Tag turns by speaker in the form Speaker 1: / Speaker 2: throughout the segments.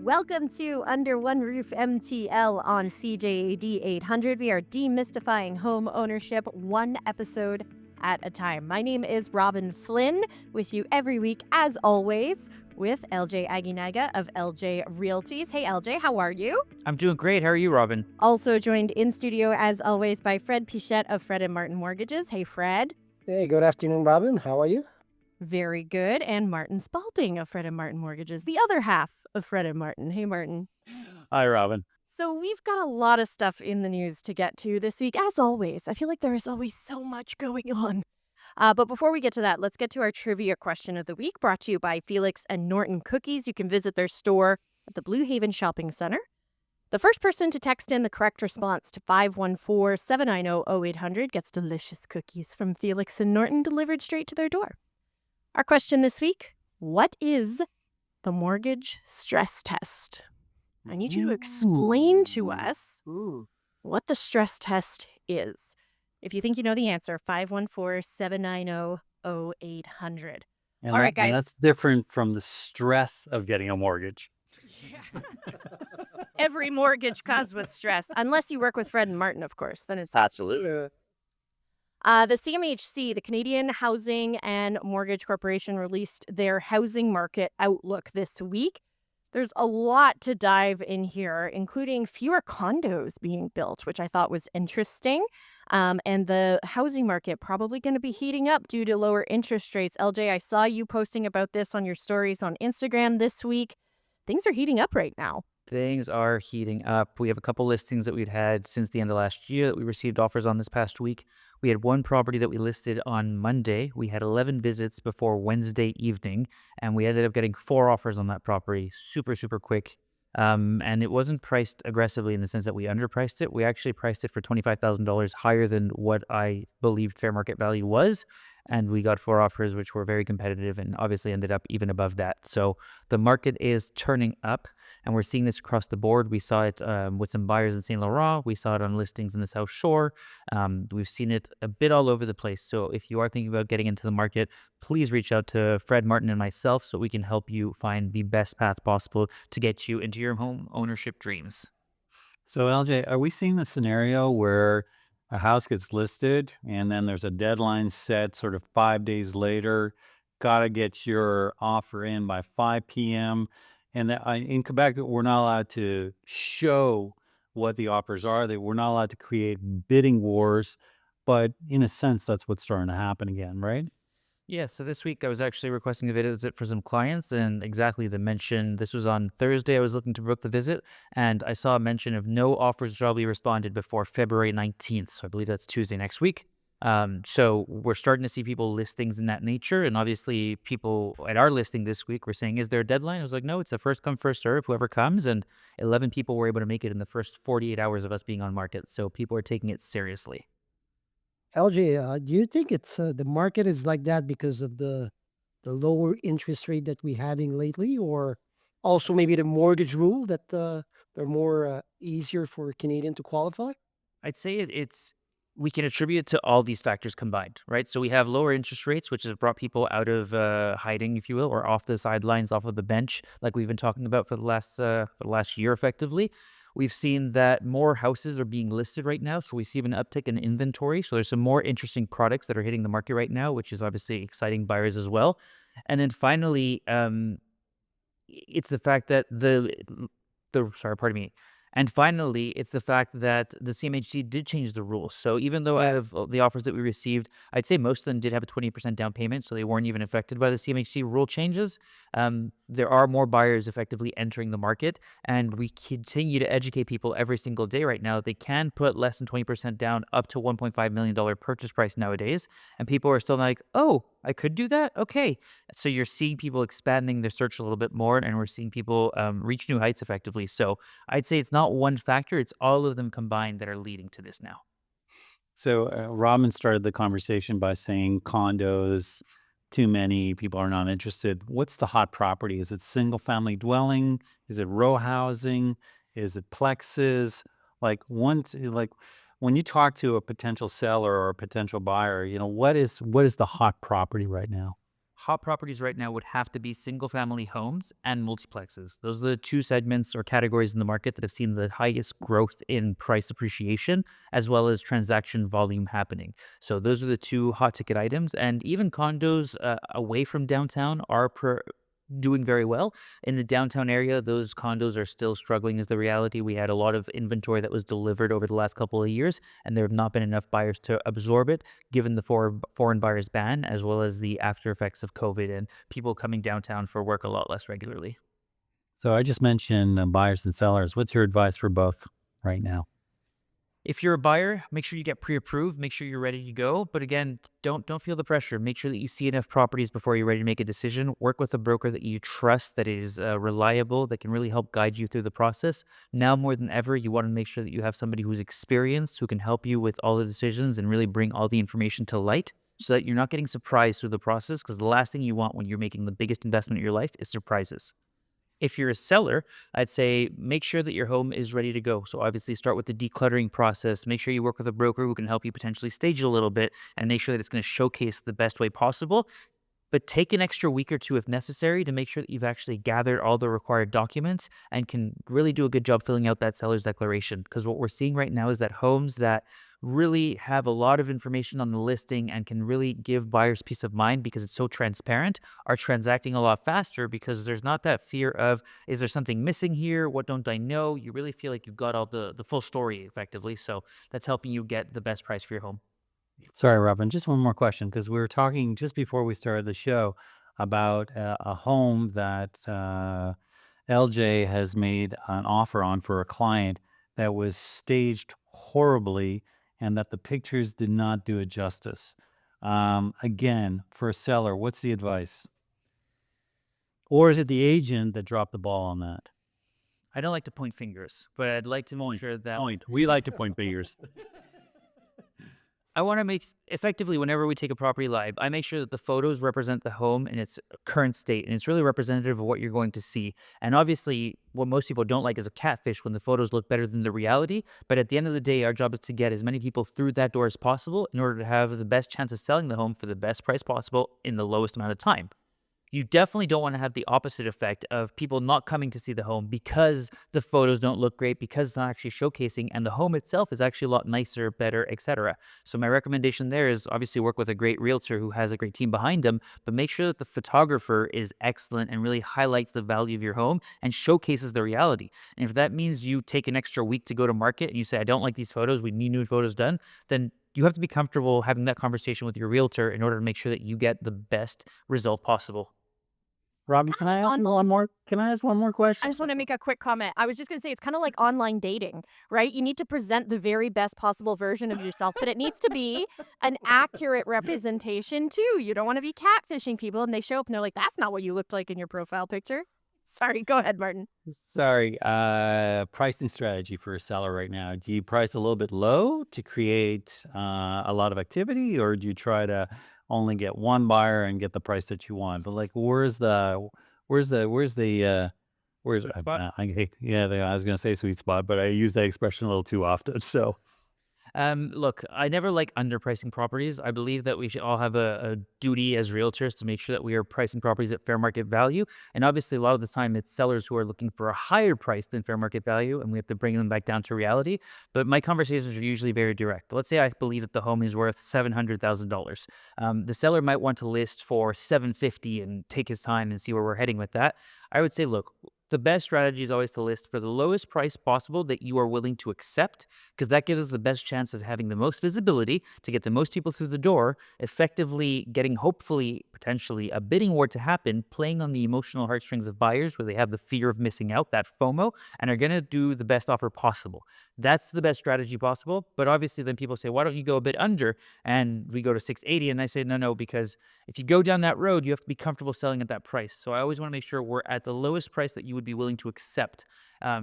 Speaker 1: Welcome to Under One Roof MTL on CJAD 800. We are demystifying home ownership one episode at a time. My name is Robyn Flynn, with you every week, as always, with LJ Aguinaga of LJ Realties. Hey, LJ, how are you?
Speaker 2: I'm doing great. How are you, Robyn?
Speaker 1: Also joined in studio, as always, by Fred Pichette of Fred and Martin Mortgages. Hey, Fred.
Speaker 3: Hey, good afternoon, Robyn. How are you?
Speaker 1: Very good. And Martin Spalding of Fred and Martin Mortgages, the other half of Fred and Martin. Hey, Martin.
Speaker 2: Hi, Robyn.
Speaker 1: So we've got a lot of stuff in the news to get to this week, as always. I feel like there is always so much going on. But before we get to that, let's get to our trivia question of the week, brought to you by Felix and Norton Cookies. You can visit their store at the Blue Haven Shopping Center. The first person to text in the correct response to 514-790-0800 gets delicious cookies from Felix and Norton delivered straight to their door. Our question this week: what is the mortgage stress test? I need you to explain to us what the stress test is. If you think you know the answer, 514-790-0800. All right, guys.
Speaker 4: And that's different from the stress of getting a mortgage.
Speaker 1: Every mortgage comes with stress, unless you work with Fred and Martin, of course. Then it's
Speaker 4: Absolutely.
Speaker 1: The CMHC, the Canadian Housing and Mortgage Corporation, released their housing market outlook this week. There's a lot to dive in here, including fewer condos being built, which I thought was interesting. And the housing market probably going to be heating up due to lower interest rates. LJ, I saw you posting about this on your stories on Instagram this week. Things are heating up right now.
Speaker 2: Things are heating up. We have a couple listings that we'd had since the end of last year that we received offers on this past week. We had one property that we listed on Monday. We had 11 visits before Wednesday evening, and we ended up getting 4 offers on that property super, super quick. And it wasn't priced aggressively in the sense that we underpriced it. We actually priced it for $25,000 higher than what I believed fair market value was. And we got 4 offers, which were very competitive and obviously ended up even above that. So the market is turning up, and we're seeing this across the board. We saw it with some buyers in St. Laurent. We saw it on listings in the South Shore. We've seen it a bit all over the place. So if you are thinking about getting into the market, please reach out to Fred, Martin, and myself so we can help you find the best path possible to get you into your home ownership dreams.
Speaker 4: So, LJ, are we seeing the scenario where a house gets listed and then there's a deadline set sort of 5 days later, got to get your offer in by 5 p.m.? And that, in Quebec, we're not allowed to show what the offers are. We're not allowed to create bidding wars. But in a sense, that's what's starting to happen again, right?
Speaker 2: Yeah, so this week I was actually requesting a visit for some clients, and exactly the mention, this was on Thursday, I was looking to book the visit, and I saw a mention of no offers shall be responded before February 19th, so I believe that's Tuesday next week. So we're starting to see people list things in that nature, and obviously people at our listing this week were saying, is there a deadline? I was like, no, it's a first come, first serve, whoever comes, and 11 people were able to make it in the first 48 hours of us being on market, so people are taking it seriously.
Speaker 3: LJ, do you think it's the market is like that because of the lower interest rate that we're having lately, or also maybe the mortgage rule that they're more easier for Canadian to qualify?
Speaker 2: I'd say we can attribute it to all these factors combined, right? So we have lower interest rates, which has brought people out of hiding, if you will, or off the sidelines, off of the bench, like we've been talking about for the last year, effectively. We've seen that more houses are being listed right now, so we see an uptick in inventory. So there's some more interesting products that are hitting the market right now, which is obviously exciting buyers as well. And then finally, it's the fact that pardon me. And finally, it's the fact that the CMHC did change the rules. So even though out of the offers that we received, I'd say most of them did have a 20% down payment, so they weren't even affected by the CMHC rule changes. There are more buyers effectively entering the market, and we continue to educate people every single day right now. They can put less than 20% down up to $1.5 million purchase price nowadays, and people are still like, oh, I could do that? Okay. So you're seeing people expanding their search a little bit more, and we're seeing people reach new heights effectively. So I'd say it's not one factor, it's all of them combined that are leading to this now.
Speaker 4: So, Robyn started the conversation by saying condos, too many people are not interested. What's the hot property? Is it single family dwelling? Is it row housing? Is it plexes? Like when you talk to a potential seller or a potential buyer, what is the hot property right now?
Speaker 2: hot properties right now would have to be single family homes and multiplexes. Those are the two segments or categories in the market that have seen the highest growth in price appreciation as well as transaction volume happening. So those are the two hot ticket items. And even condos away from downtown are doing very well. In the downtown area, those condos are still struggling, is the reality. We had a lot of inventory that was delivered over the last couple of years, and there have not been enough buyers to absorb it, given the foreign buyers ban, as well as the after effects of COVID and people coming downtown for work a lot less regularly.
Speaker 4: So I just mentioned buyers and sellers. What's your advice for both right now?
Speaker 2: If you're a buyer, make sure you get pre-approved, make sure you're ready to go. But again, don't feel the pressure. Make sure that you see enough properties before you're ready to make a decision. Work with a broker that you trust, that is reliable, that can really help guide you through the process. Now more than ever, you want to make sure that you have somebody who's experienced, who can help you with all the decisions and really bring all the information to light so that you're not getting surprised through the process, because the last thing you want when you're making the biggest investment of your life is surprises. If you're a seller, I'd say make sure that your home is ready to go. So obviously start with the decluttering process. Make sure you work with a broker who can help you potentially stage it a little bit and make sure that it's going to showcase the best way possible. But take an extra week or two if necessary to make sure that you've actually gathered all the required documents and can really do a good job filling out that seller's declaration. Because what we're seeing right now is that homes that really have a lot of information on the listing and can really give buyers peace of mind because it's so transparent are transacting a lot faster, because there's not that fear of, is there something missing here? What don't I know? You really feel like you've got all the full story effectively. So that's helping you get the best price for your home.
Speaker 4: Sorry, Robyn, just one more question, because we were talking just before we started the show about a home that LJ has made an offer on for a client that was staged horribly and that the pictures did not do it justice. Again, for a seller, what's the advice? Or is it the agent that dropped the ball on that?
Speaker 2: I don't like to point fingers, but I'd like to make sure that
Speaker 4: We like to point fingers.
Speaker 2: I want to make effectively whenever we take a property live, I make sure that the photos represent the home in its current state, and it's really representative of what you're going to see. And obviously, what most people don't like is a catfish when the photos look better than the reality. But at the end of the day, our job is to get as many people through that door as possible in order to have the best chance of selling the home for the best price possible in the lowest amount of time. You definitely don't want to have the opposite effect of people not coming to see the home because the photos don't look great, because it's not actually showcasing, and the home itself is actually a lot nicer, better, etc. So my recommendation there is obviously work with a great realtor who has a great team behind them, but make sure that the photographer is excellent and really highlights the value of your home and showcases the reality. And if that means you take an extra week to go to market and you say, I don't like these photos, we need new photos done, then you have to be comfortable having that conversation with your realtor in order to make sure that you get the best result possible.
Speaker 4: Robyn, can I ask one more? Can I ask one more question?
Speaker 1: I just want to make a quick comment. I was just going to say it's kind of like online dating, right? You need to present the very best possible version of yourself, but it needs to be an accurate representation too. You don't want to be catfishing people and they show up and they're like, that's not what you looked like in your profile picture. Sorry, go ahead, Martin.
Speaker 4: Sorry, pricing strategy for a seller right now. Do you price a little bit low to create a lot of activity, or do you try to only get one buyer and get the price that you want? But like, where's the
Speaker 2: Sweet spot?
Speaker 4: I hate, yeah, I was gonna say sweet spot, but I use that expression a little too often. So
Speaker 2: Look, I never like underpricing properties. I believe that we should all have a duty as realtors to make sure that we are pricing properties at fair market value. And obviously, a lot of the time, it's sellers who are looking for a higher price than fair market value, and we have to bring them back down to reality. But my conversations are usually very direct. Let's say I believe that the home is worth $700,000. The seller might want to list for $750 and take his time and see where we're heading with that. I would say, look, the best strategy is always to list for the lowest price possible that you are willing to accept, because that gives us the best chance of having the most visibility to get the most people through the door, effectively getting, hopefully, potentially, a bidding war to happen, playing on the emotional heartstrings of buyers where they have the fear of missing out, that FOMO, and are going to do the best offer possible. That's the best strategy possible. But obviously, then people say, why don't you go a bit under? And we go to 680, and I say, no, because if you go down that road, you have to be comfortable selling at that price. So I always want to make sure we're at the lowest price that you would be willing to accept,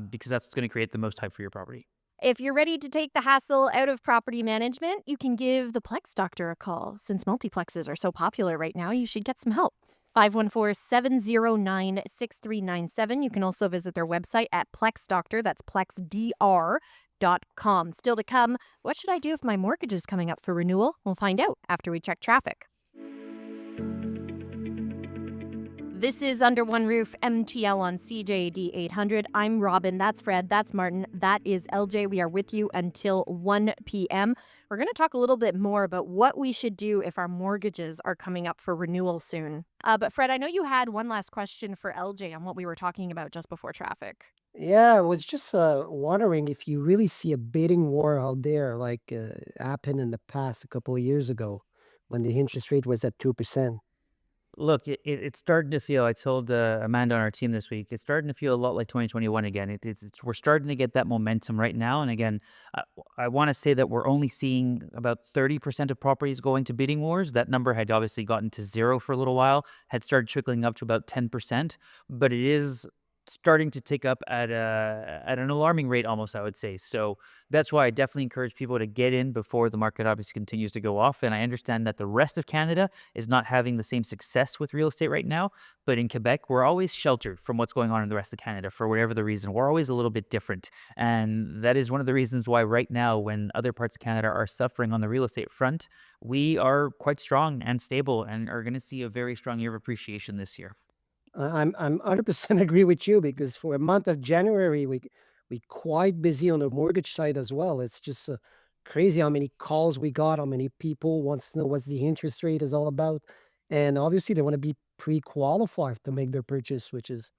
Speaker 2: because that's what's going to create the most hype for your property.
Speaker 1: If you're ready to take the hassle out of property management, you can give the Plex Doctor a call. Since multiplexes are so popular right now, you should get some help. 514-709-6397. You can also visit their website at Plex Doctor. That's plexdr.com. Still to come, what should I do if my mortgage is coming up for renewal? We'll find out after we check traffic. This is Under One Roof MTL on CJD 800. I'm Robyn. That's Fred. That's Martin. That is LJ. We are with you until 1 p.m. We're going to talk a little bit more about what we should do if our mortgages are coming up for renewal soon. But Fred, I know you had one last question for LJ on what we were talking about just before traffic.
Speaker 3: Yeah, I was just wondering if you really see a bidding war out there like happened in the past a couple of years ago when the interest rate was at 2%.
Speaker 2: Look, it's starting to feel. I told Amanda on our team this week. It's starting to feel a lot like 2021 again. We're starting to get that momentum right now. And again, I, I want to say that we're only seeing about 30% of properties going to bidding wars. That number had obviously gotten to zero for a little while. Had started trickling up to about 10%, but it is starting to tick up at an alarming rate, almost I would say. So that's why I definitely encourage people to get in before the market obviously continues to go off. And I understand that the rest of Canada is not having the same success with real estate right now. But in Quebec, we're always sheltered from what's going on in the rest of Canada for whatever the reason. We're always a little bit different. And that is one of the reasons why right now, when other parts of Canada are suffering on the real estate front, we are quite strong and stable and are going to see a very strong year of appreciation this year.
Speaker 3: I'm 100% agree with you because for a month of January we quite busy on the mortgage side as well. It's just crazy how many calls we got, how many people wants to know what the interest rate is all about, and obviously they want to be pre-qualified to make their purchase, which is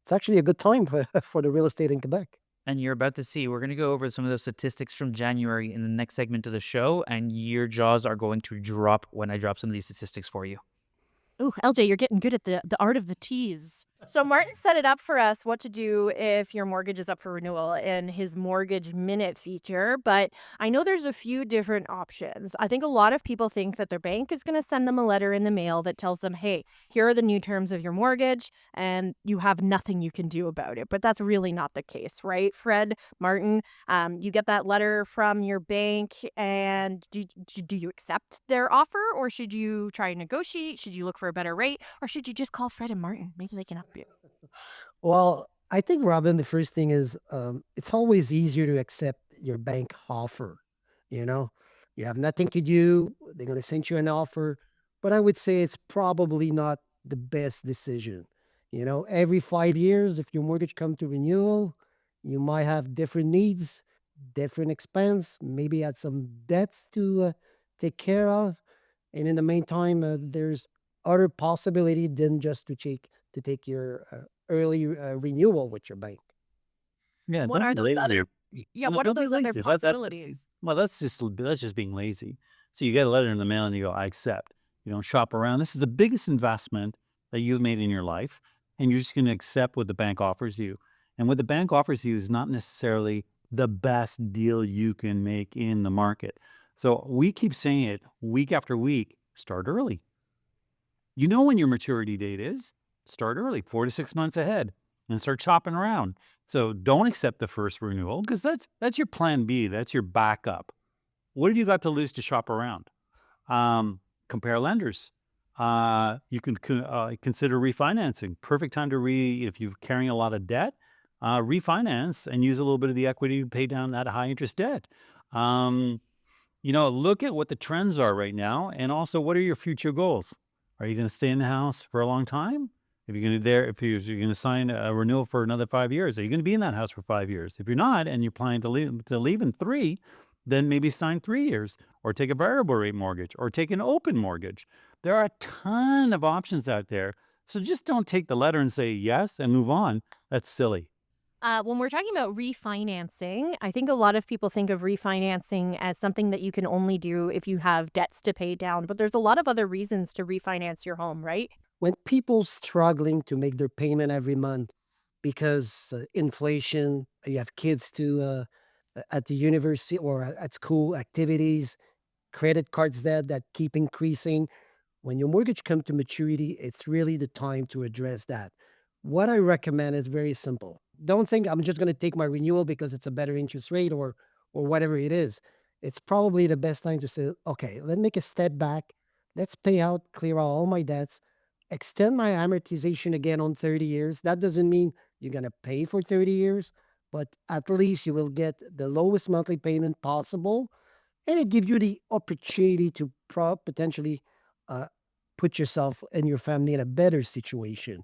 Speaker 3: it's actually a good time for, for the real estate in Quebec.
Speaker 2: And you're about to see, we're going to go over some of those statistics from January in the next segment of the show, and your jaws are going to drop when I drop some of these statistics for you.
Speaker 1: Ooh, LJ, you're getting good at the art of the tease. So Martin set it up for us what to do if your mortgage is up for renewal in his mortgage minute feature, but I know there's a few different options. I think a lot of people think that their bank is going to send them a letter in the mail that tells them, "Hey, here are the new terms of your mortgage and you have nothing you can do about it." But that's really not the case, right? Fred, Martin, you get that letter from your bank, and do you accept their offer, or should you try and negotiate? Should you look for a better rate, or should you just call Fred and Martin? Maybe they can help you.
Speaker 3: Well, I think, Robin, the first thing is it's always easier to accept your bank offer. You know, you have nothing to do, they're going to send you an offer, but I would say it's probably not the best decision. You know, every 5 years, if your mortgage comes to renewal, you might have different needs, different expense, maybe had some debts to take care of. And in the meantime, there's other possibility than just to take your early renewal with your bank.
Speaker 4: Yeah,
Speaker 1: What
Speaker 4: don't
Speaker 1: are
Speaker 4: be
Speaker 1: those
Speaker 4: lazy.
Speaker 1: other? Yeah, what are
Speaker 4: Don't be
Speaker 1: those other
Speaker 4: lazy.
Speaker 1: possibilities?
Speaker 4: Well, that's just being lazy. So you get a letter in the mail and you go, I accept. You don't shop around. This is the biggest investment that you've made in your life, and you're just going to accept what the bank offers you. And what the bank offers you is not necessarily the best deal you can make in the market. So we keep saying it week after week. Start early. You know when your maturity date is. Start early, 4 to 6 months ahead, and start chopping around. So don't accept the first renewal because that's your plan B. That's your backup. What have you got to lose to shop around? Compare lenders. You can consider refinancing. Perfect time to if you're carrying a lot of debt, refinance and use a little bit of the equity to pay down that high interest debt. Look at what the trends are right now, and also what are your future goals? Are you going to stay in the house for a long time? If you're going to sign a renewal for another 5 years, are you going to be in that house for 5 years? If you're not, and you're planning to leave in 3, then maybe sign 3 years, or take a variable rate mortgage, or take an open mortgage. There are a ton of options out there. So just don't take the letter and say yes and move on. That's silly.
Speaker 1: When we're talking about refinancing, I think a lot of people think of refinancing as something that you can only do if you have debts to pay down, but there's a lot of other reasons to refinance your home, right?
Speaker 3: When people struggling to make their payment every month because inflation, you have kids to at the university or at school activities, credit cards that keep increasing. When your mortgage comes to maturity, it's really the time to address that. What I recommend is very simple. Don't think I'm just going to take my renewal because it's a better interest rate or whatever it is. It's probably the best time to say, okay, let's make a step back. Let's pay out, clear out all my debts, extend my amortization again on 30 years. That doesn't mean you're going to pay for 30 years, but at least you will get the lowest monthly payment possible, and it gives you the opportunity to potentially uh, put yourself and your family in a better situation.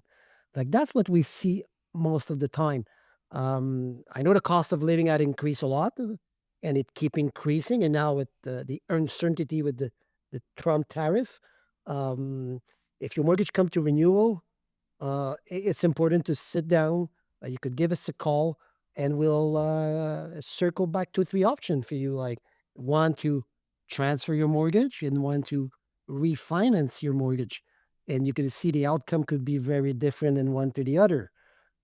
Speaker 3: Like that's what we see most of the time. I know the cost of living had increased a lot, and it keep increasing. And now with the uncertainty with the Trump tariff, um, if your mortgage come to renewal, it's important to sit down. You could give us a call, and we'll circle back 2, 3 options for you. Like one to transfer your mortgage, and one to refinance your mortgage. And you can see the outcome could be very different in one to the other.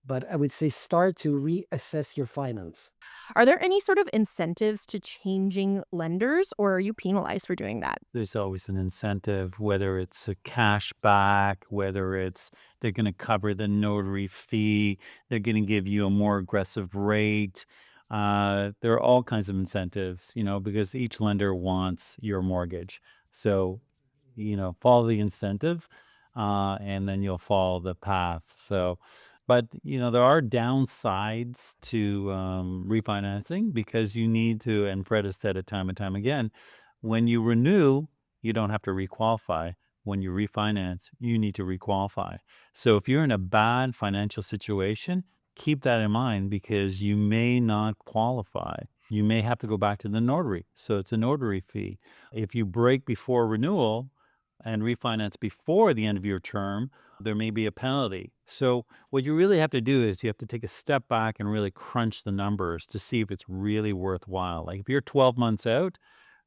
Speaker 3: But I would say start to reassess your finance.
Speaker 1: Are there any sort of incentives to changing lenders, or are you penalized for doing that?
Speaker 4: There's always an incentive, whether it's a cash back, whether it's they're going to cover the notary fee, they're going to give you a more aggressive rate. There are all kinds of incentives, because each lender wants your mortgage. So, follow the incentive, and then you'll follow the path. So, but there are downsides to refinancing because you need to, and Fred has said it time and time again, when you renew, you don't have to requalify. When you refinance, you need to requalify. So if you're in a bad financial situation, keep that in mind because you may not qualify. You may have to go back to the notary. So it's a notary fee. If you break before renewal and refinance before the end of your term, there may be a penalty. So what you really have to do is you have to take a step back and really crunch the numbers to see if it's really worthwhile. Like if you're 12 months out,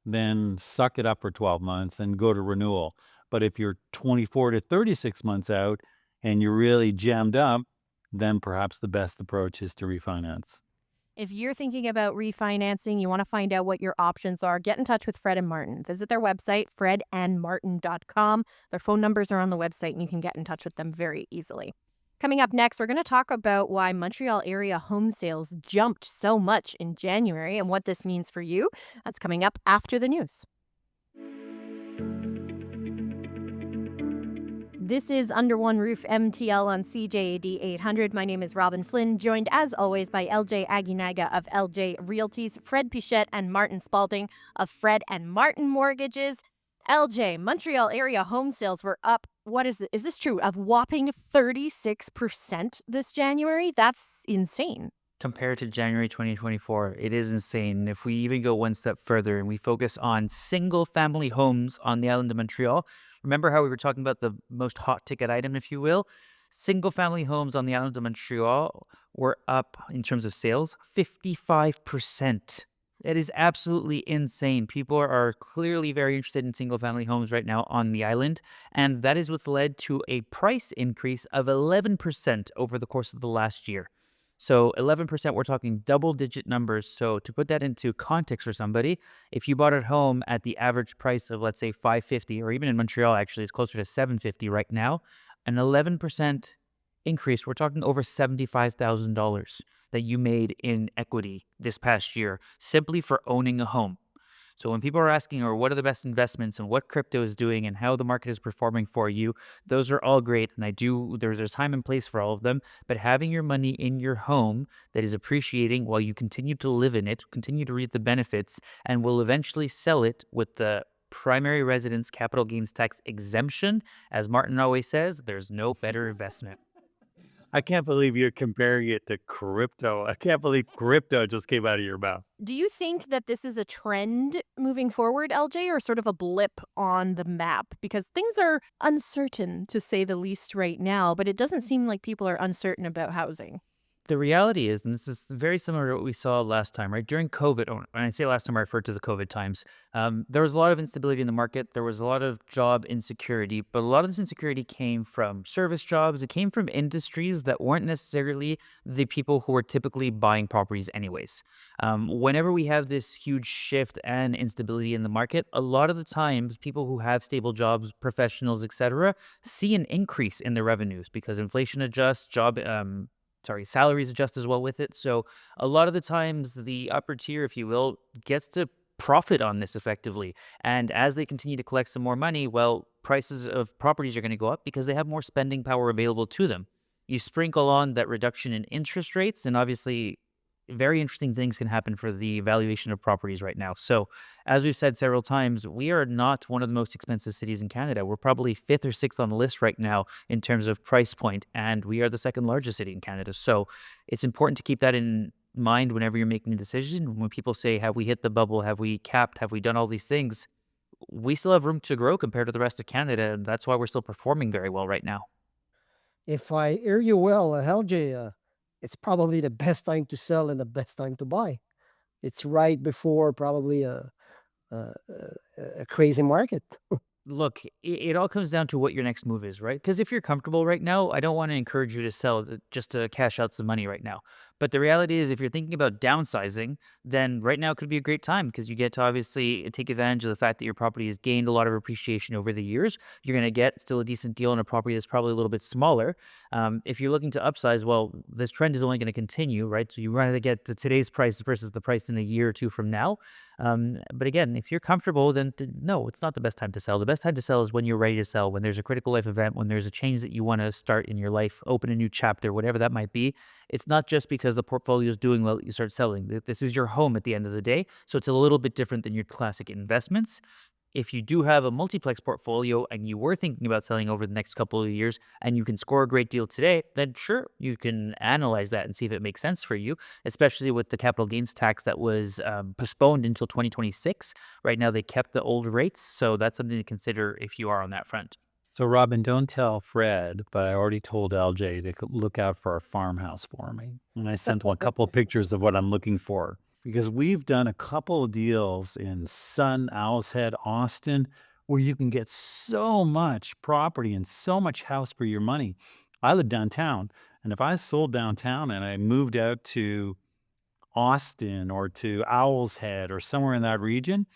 Speaker 4: then suck it up for 12 months and go to renewal. But if you're 24 to 36 months out and you're really jammed up, then perhaps the best approach is to refinance.
Speaker 1: If you're thinking about refinancing, you want to find out what your options are, get in touch with Fred and Martin. Visit their website, fredandmartin.com. Their phone numbers are on the website, and you can get in touch with them very easily. Coming up next, we're going to talk about why Montreal area home sales jumped so much in January and what this means for you. That's coming up after the news. This is Under One Roof MTL on CJAD 800. My name is Robyn Flynn, joined as always by LJ Aguinaga of LJ Realties, Fred Pichette and Martin Spalding of Fred and Martin Mortgages. LJ, Montreal area home sales were up, what is it? Is this true? A whopping 36% this January? That's insane.
Speaker 2: Compared to January 2024, it is insane. If we even go one step further and we focus on single family homes on the island of Montreal, remember how we were talking about the most hot ticket item, if you will? Single family homes on the island of Montreal were up in terms of sales 55%. That is absolutely insane. People are clearly very interested in single family homes right now on the island, and that is what's led to a price increase of 11% over the course of the last year. So 11%, we're talking double-digit numbers. So to put that into context for somebody, if you bought a home at the average price of, let's say, $550, or even in Montreal, actually, it's closer to $750 right now, an 11% increase, we're talking over $75,000 that you made in equity this past year simply for owning a home. So when people are asking, or what are the best investments and what crypto is doing and how the market is performing for you, those are all great. And there's time and place for all of them. But having your money in your home that is appreciating while you continue to live in it, continue to reap the benefits, and will eventually sell it with the primary residence capital gains tax exemption, as Martin always says, there's no better investment.
Speaker 4: I can't believe you're comparing it to crypto. I can't believe crypto just came out of your mouth.
Speaker 1: Do you think that this is a trend moving forward, LJ, or sort of a blip on the map? Because things are uncertain, to say the least, right now, but it doesn't seem like people are uncertain about housing.
Speaker 2: The reality is, and this is very similar to what we saw last time, right? During COVID, when I say last time, I refer to the COVID times, there was a lot of instability in the market. There was a lot of job insecurity, but a lot of this insecurity came from service jobs. It came from industries that weren't necessarily the people who were typically buying properties anyways. Whenever we have this huge shift and instability in the market, a lot of the times people who have stable jobs, professionals, etc., see an increase in their revenues because inflation adjusts, salaries adjust as well with it. So a lot of the times the upper tier, if you will, gets to profit on this effectively. And as they continue to collect some more money, well, prices of properties are going to go up because they have more spending power available to them. You sprinkle on that reduction in interest rates, and obviously very interesting things can happen for the valuation of properties right now. So, as we've said several times, we are not one of the most expensive cities in Canada. We're probably fifth or sixth on the list right now in terms of price point, and we are the second largest city in Canada. So, it's important to keep that in mind whenever you're making a decision. When people say, have we hit the bubble? Have we capped? Have we done all these things? We still have room to grow compared to the rest of Canada, and that's why we're still performing very well right now.
Speaker 3: If I hear you well, LJ, it's probably the best time to sell and the best time to buy. It's right before probably a, a crazy market.
Speaker 2: Look, it all comes down to what your next move is, right? Because if you're comfortable right now, I don't want to encourage you to sell just to cash out some money right now. But the reality is, if you're thinking about downsizing, then right now could be a great time because you get to obviously take advantage of the fact that your property has gained a lot of appreciation over the years. You're going to get still a decent deal on a property that's probably a little bit smaller. If you're looking to upsize, well, this trend is only going to continue, right? So you want to get the today's price versus the price in a year or two from now. But again, if you're comfortable, then no, it's not the best time to sell. The best time to sell is when you're ready to sell, when there's a critical life event, when there's a change that you want to start in your life, open a new chapter, whatever that might be. It's not just because the portfolio is doing well that you start selling. This is your home at the end of the day. So it's a little bit different than your classic investments. If you do have a multiplex portfolio and you were thinking about selling over the next couple of years and you can score a great deal today, then sure, you can analyze that and see if it makes sense for you, especially with the capital gains tax that was postponed until 2026. Right now, they kept the old rates. So that's something to consider if you are on that front.
Speaker 4: So, Robyn, don't tell Fred, but I already told LJ to look out for a farmhouse for me. And I sent him a couple of pictures of what I'm looking for because we've done a couple of deals in Sun, Owl's Head, Austin, where you can get so much property and so much house for your money. I live downtown, and if I sold downtown and I moved out to Austin or to Owl's Head or somewhere in that region,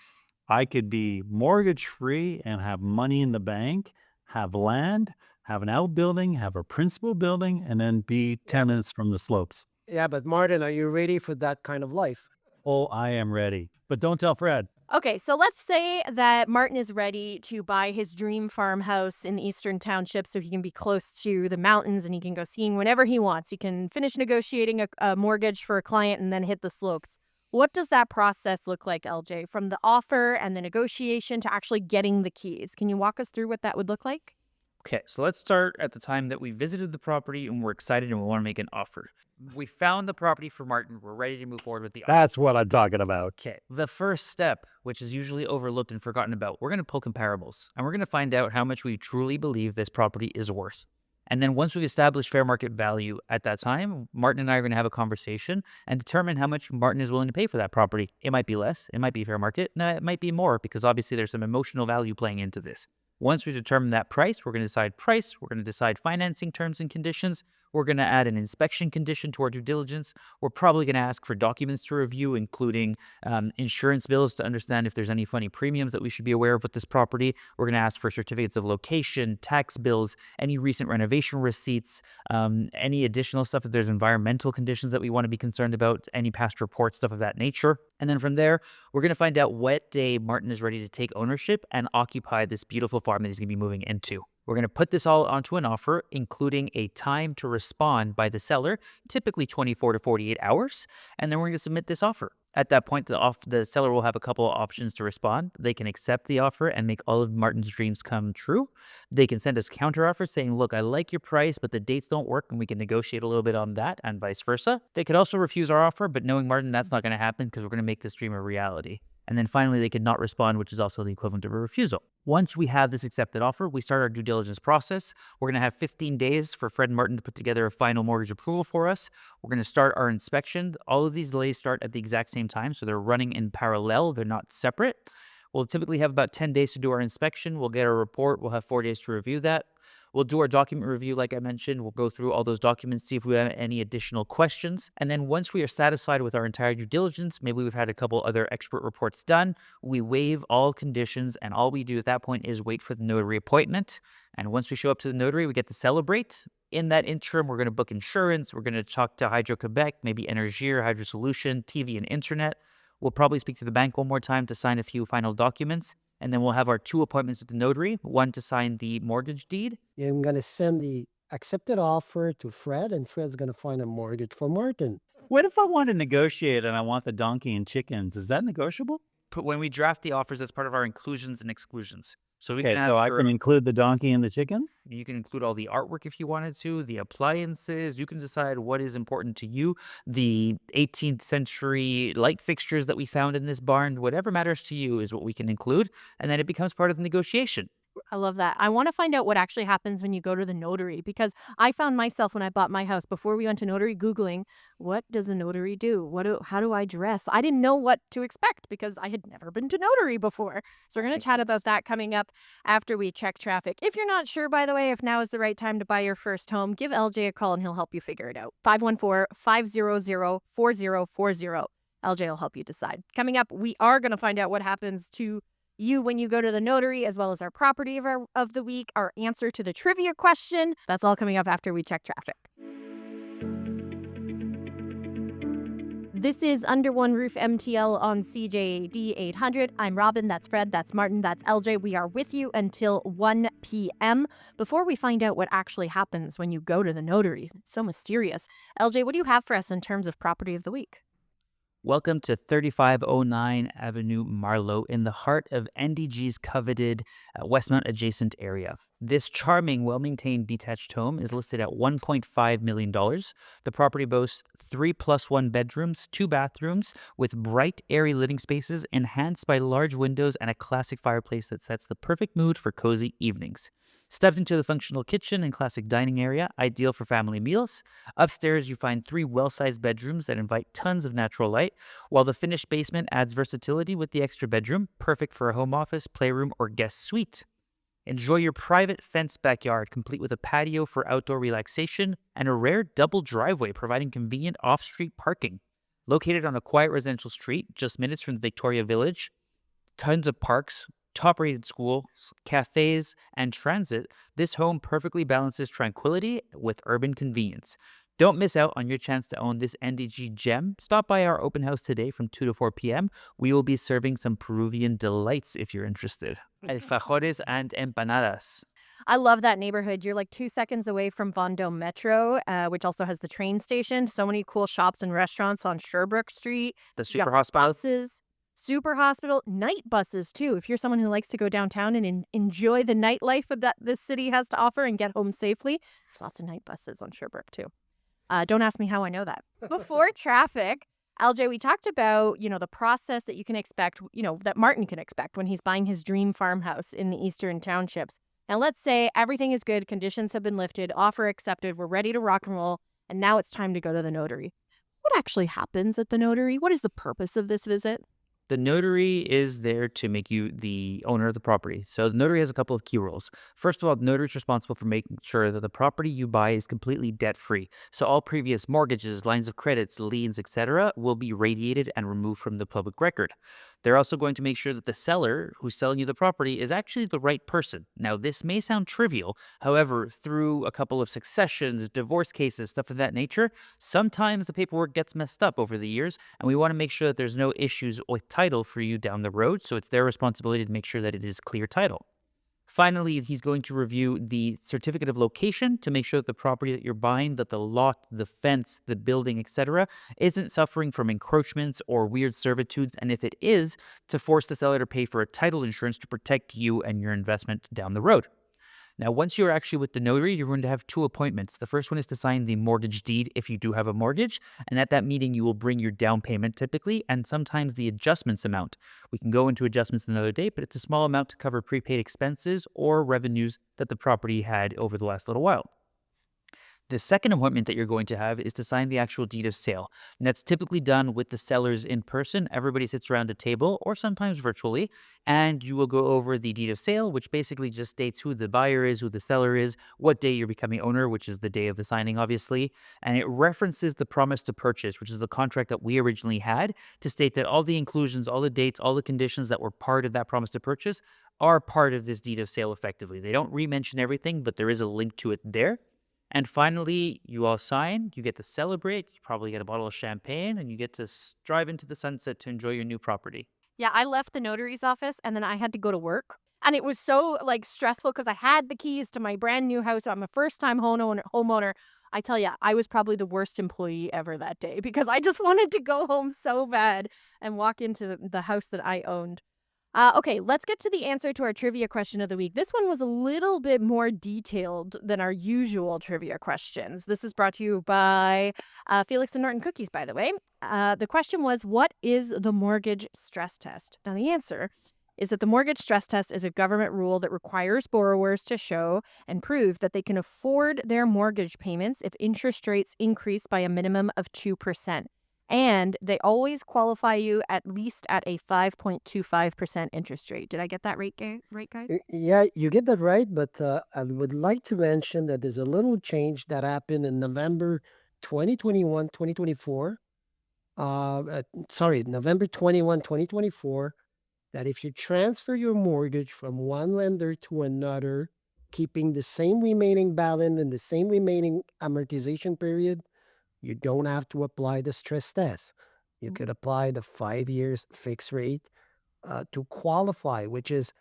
Speaker 4: I could be mortgage free and have money in the bank, have land, have an outbuilding, have a principal building, and then be 10 minutes from the slopes.
Speaker 3: Yeah, but Martin, are you ready for that kind of life?
Speaker 4: Oh, I am ready. But don't tell Fred.
Speaker 1: Okay, so let's say that Martin is ready to buy his dream farmhouse in the Eastern Township so he can be close to the mountains and he can go skiing whenever he wants. He can finish negotiating a mortgage for a client and then hit the slopes. What does that process look like, LJ, from the offer and the negotiation to actually getting the keys? Can you walk us through what that would look like?
Speaker 2: Okay, so let's start at the time that we visited the property and we're excited and we want to make an offer. We found the property for Martin. We're ready to move forward with the offer.
Speaker 4: That's what I'm talking about.
Speaker 2: Okay, the first step, which is usually overlooked and forgotten about, we're going to pull comparables and we're going to find out how much we truly believe this property is worth. And then once we've established fair market value at that time, Martin and I are going to have a conversation and determine how much Martin is willing to pay for that property. It might be less, it might be fair market, no, it might be more because obviously there's some emotional value playing into this. Once we determine that price, we're going to decide price, we're going to decide financing terms and conditions, we're going to add an inspection condition to our due diligence. We're probably going to ask for documents to review, including insurance bills to understand if there's any funny premiums that we should be aware of with this property. We're going to ask for certificates of location, tax bills, any recent renovation receipts, any additional stuff if there's environmental conditions that we want to be concerned about, any past reports, stuff of that nature. And then from there, we're going to find out what day Martin is ready to take ownership and occupy this beautiful farm that he's going to be moving into. We're going to put this all onto an offer, including a time to respond by the seller, typically 24 to 48 hours, and then we're going to submit this offer. At that point, the seller will have a couple of options to respond. They can accept the offer and make all of Martin's dreams come true. They can send us counteroffers saying, look, I like your price, but the dates don't work, and we can negotiate a little bit on that, and vice versa. They could also refuse our offer, but knowing Martin, that's not going to happen because we're going to make this dream a reality. And then finally, they could not respond, which is also the equivalent of a refusal. Once we have this accepted offer, we start our due diligence process. We're going to have 15 days for Fred and Martin to put together a final mortgage approval for us. We're going to start our inspection. All of these delays start at the exact same time, so they're running in parallel. They're not separate. We'll typically have about 10 days to do our inspection. We'll get a report. We'll have 4 days to review that. We'll do our document review, like I mentioned. We'll go through all those documents, see if we have any additional questions. And then once we are satisfied with our entire due diligence, maybe we've had a couple other expert reports done, we waive all conditions, and all we do at that point is wait for the notary appointment. And once we show up to the notary, we get to celebrate. In that interim, we're going to book insurance. We're going to talk to Hydro-Quebec, maybe Énergir, Hydro Solution, TV and internet. We'll probably speak to the bank one more time to sign a few final documents. And then we'll have our 2 appointments with the notary, one to sign the mortgage deed.
Speaker 3: Yeah, I'm going to send the accepted offer to Fred, and Fred's going to find a mortgage for Martin.
Speaker 4: What if I want to negotiate and I want the donkey and chickens? Is that negotiable?
Speaker 2: But when we draft the offers as part of our inclusions and exclusions. So we can
Speaker 4: Okay, so
Speaker 2: have
Speaker 4: I can include the donkey and the chickens?
Speaker 2: you can include all the artwork if you wanted to, the appliances. You can decide what is important to you. The 18th century light fixtures that we found in this barn, whatever matters to you is what we can include. And then it becomes part of the negotiation.
Speaker 1: I love that. I want to find out what actually happens when you go to the notary, because I found myself when I bought my house before we went to notary Googling, what does a notary do? How do I dress? I didn't know what to expect because I had never been to notary before. So we're going to chat about that coming up after we check traffic. If you're not sure, by the way, if now is the right time to buy your first home, give LJ a call and he'll help you figure it out. 514-500-4040. LJ will help you decide. Coming up, we are going to find out what happens to you when you go to the notary, as well as our property of the week, our answer to the trivia question. That's all coming up after we check traffic. This is Under One Roof MTL on CJD 800. I'm Robyn, that's Fred, that's Martin, that's LJ. We are with you until 1 p.m. Before we find out what actually happens when you go to the notary, it's so mysterious. LJ, what do you have for us in terms of property of the week?
Speaker 2: Welcome to 3509 Avenue Marlow in the heart of NDG's coveted Westmount adjacent area. This charming, well-maintained detached home is listed at $1.5 million. The property boasts 3+1 bedrooms, 2 bathrooms with bright, airy living spaces enhanced by large windows and a classic fireplace that sets the perfect mood for cozy evenings. Stepped into the functional kitchen and classic dining area, ideal for family meals. Upstairs, you find 3 well-sized bedrooms that invite tons of natural light, while the finished basement adds versatility with the extra bedroom, perfect for a home office, playroom, or guest suite. Enjoy your private fenced backyard, complete with a patio for outdoor relaxation and a rare double driveway providing convenient off-street parking. Located on a quiet residential street, just minutes from the Victoria Village, tons of parks, top-rated schools, cafes, and transit, this home perfectly balances tranquility with urban convenience. Don't miss out on your chance to own this NDG gem. Stop by our open house today from 2 to 4 p.m. We will be serving some Peruvian delights if you're interested. Alfajores and empanadas.
Speaker 1: I love that neighborhood. You're like 2 seconds away from Vendome Metro, which also has the train station. So many cool shops and restaurants on Sherbrooke Street.
Speaker 2: The
Speaker 1: You got
Speaker 2: super hospital.
Speaker 1: buses, super hospital, night buses too. If you're someone who likes to go downtown and enjoy the nightlife that this city has to offer and get home safely, there's lots of night buses on Sherbrooke too. Don't ask me how I know that. Before traffic, LJ, we talked about, the process that you can expect, that Martin can expect when he's buying his dream farmhouse in the Eastern Townships. Now, let's say everything is good, conditions have been lifted, offer accepted, we're ready to rock and roll, and now it's time to go to the notary. What actually happens at the notary? What is the purpose of this visit?
Speaker 2: The notary is there to make you the owner of the property. So the notary has a couple of key roles. First of all, the notary is responsible for making sure that the property you buy is completely debt-free. So all previous mortgages, lines of credits, liens, etc. will be radiated and removed from the public record. They're also going to make sure that the seller who's selling you the property is actually the right person. Now, this may sound trivial. However, through a couple of successions, divorce cases, stuff of that nature, sometimes the paperwork gets messed up over the years, and we want to make sure that there's no issues with title for you down the road. So it's their responsibility to make sure that it is clear title. Finally, he's going to review the certificate of location to make sure that the property that you're buying, that the lot, the fence, the building, etc., isn't suffering from encroachments or weird servitudes, and if it is, to force the seller to pay for a title insurance to protect you and your investment down the road. Now, once you're actually with the notary, you're going to have 2 appointments. The first one is to sign the mortgage deed if you do have a mortgage. And at that meeting, you will bring your down payment typically, and sometimes the adjustments amount. We can go into adjustments another day, but it's a small amount to cover prepaid expenses or revenues that the property had over the last little while. The second appointment that you're going to have is to sign the actual deed of sale. And that's typically done with the sellers in person. Everybody sits around a table or sometimes virtually, and you will go over the deed of sale, which basically just states who the buyer is, who the seller is, what day you're becoming owner, which is the day of the signing, obviously. And it references the promise to purchase, which is the contract that we originally had, to state that all the inclusions, all the dates, all the conditions that were part of that promise to purchase are part of this deed of sale effectively. They don't re-mention everything, but there is a link to it there. And finally, you all sign, you get to celebrate, you probably get a bottle of champagne, and you get to drive into the sunset to enjoy your new property.
Speaker 1: Yeah, I left the notary's office and then I had to go to work. And it was so stressful because I had the keys to my brand new house. I'm a first-time homeowner. I tell you, I was probably the worst employee ever that day because I just wanted to go home so bad and walk into the house that I owned. Okay, let's get to the answer to our trivia question of the week. This one was a little bit more detailed than our usual trivia questions. This is brought to you by Felix and Norton Cookies, by the way. The question was, what is the mortgage stress test? Now, the answer is that the mortgage stress test is a government rule that requires borrowers to show and prove that they can afford their mortgage payments if interest rates increase by a minimum of 2%. And they always qualify you at least at a 5.25% interest rate. Did I get that right, guys?
Speaker 3: Yeah, you get that right, but I would like to mention that there's a little change that happened in November 2021, 2024. Sorry, November 21, 2024, that if you transfer your mortgage from one lender to another, keeping the same remaining balance and the same remaining amortization period, you don't have to apply the stress test. You could apply the 5 years fixed rate to qualify, which is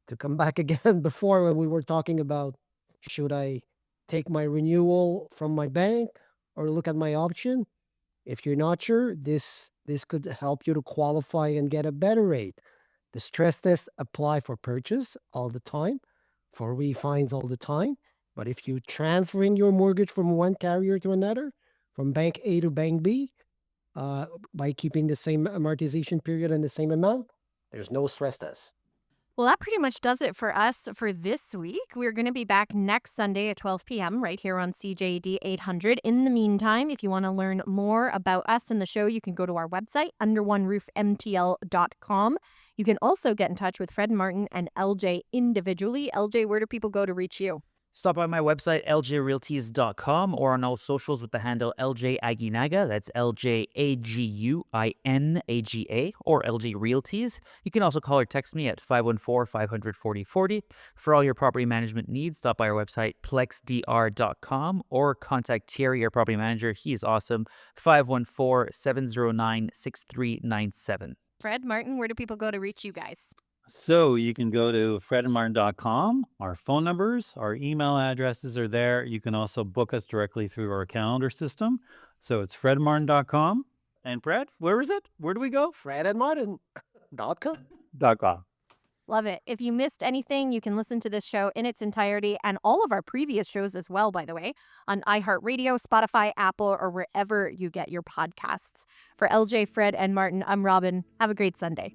Speaker 3: to come back again before when we were talking about should I take my renewal from my bank or look at my option. If you're not sure, this could help you to qualify and get a better rate. The stress tests apply for purchase all the time, for refines all the time. But if you transferring your mortgage from one carrier to another, from bank A to bank B, uh, by keeping the same amortization period and the same amount, there's no stress test.
Speaker 1: Well, that pretty much does it for us for this week. We're going to be back next Sunday at 12 p.m. right here on CJD 800. In the meantime, if you want to learn more about us and the show, you can go to our website, underoneroofmtl.com. You can also get in touch with Fred Martin and LJ individually. LJ, where do people go to reach you?
Speaker 2: Stop by my website, ljrealties.com, or on all socials with the handle LJ Aguinaga. That's LJAGUINAGA, or LJ Realties. You can also call or text me at 514-500-4040. For all your property management needs, stop by our website, plexdr.com, or contact Thierry, our property manager. He is awesome. 514-709-6397.
Speaker 1: Fred Martin, where do people go to reach you guys?
Speaker 4: So you can go to fredandmartin.com. Our phone numbers, our email addresses are there. You can also book us directly through our calendar system. So it's fredandmartin.com. And Fred, where is it? Where do we go?
Speaker 3: FredandMartin.com.
Speaker 4: .com.
Speaker 1: Love it. If you missed anything, you can listen to this show in its entirety and all of our previous shows as well, by the way, on iHeartRadio, Spotify, Apple, or wherever you get your podcasts. For LJ, Fred, and Martin, I'm Robyn. Have a great Sunday.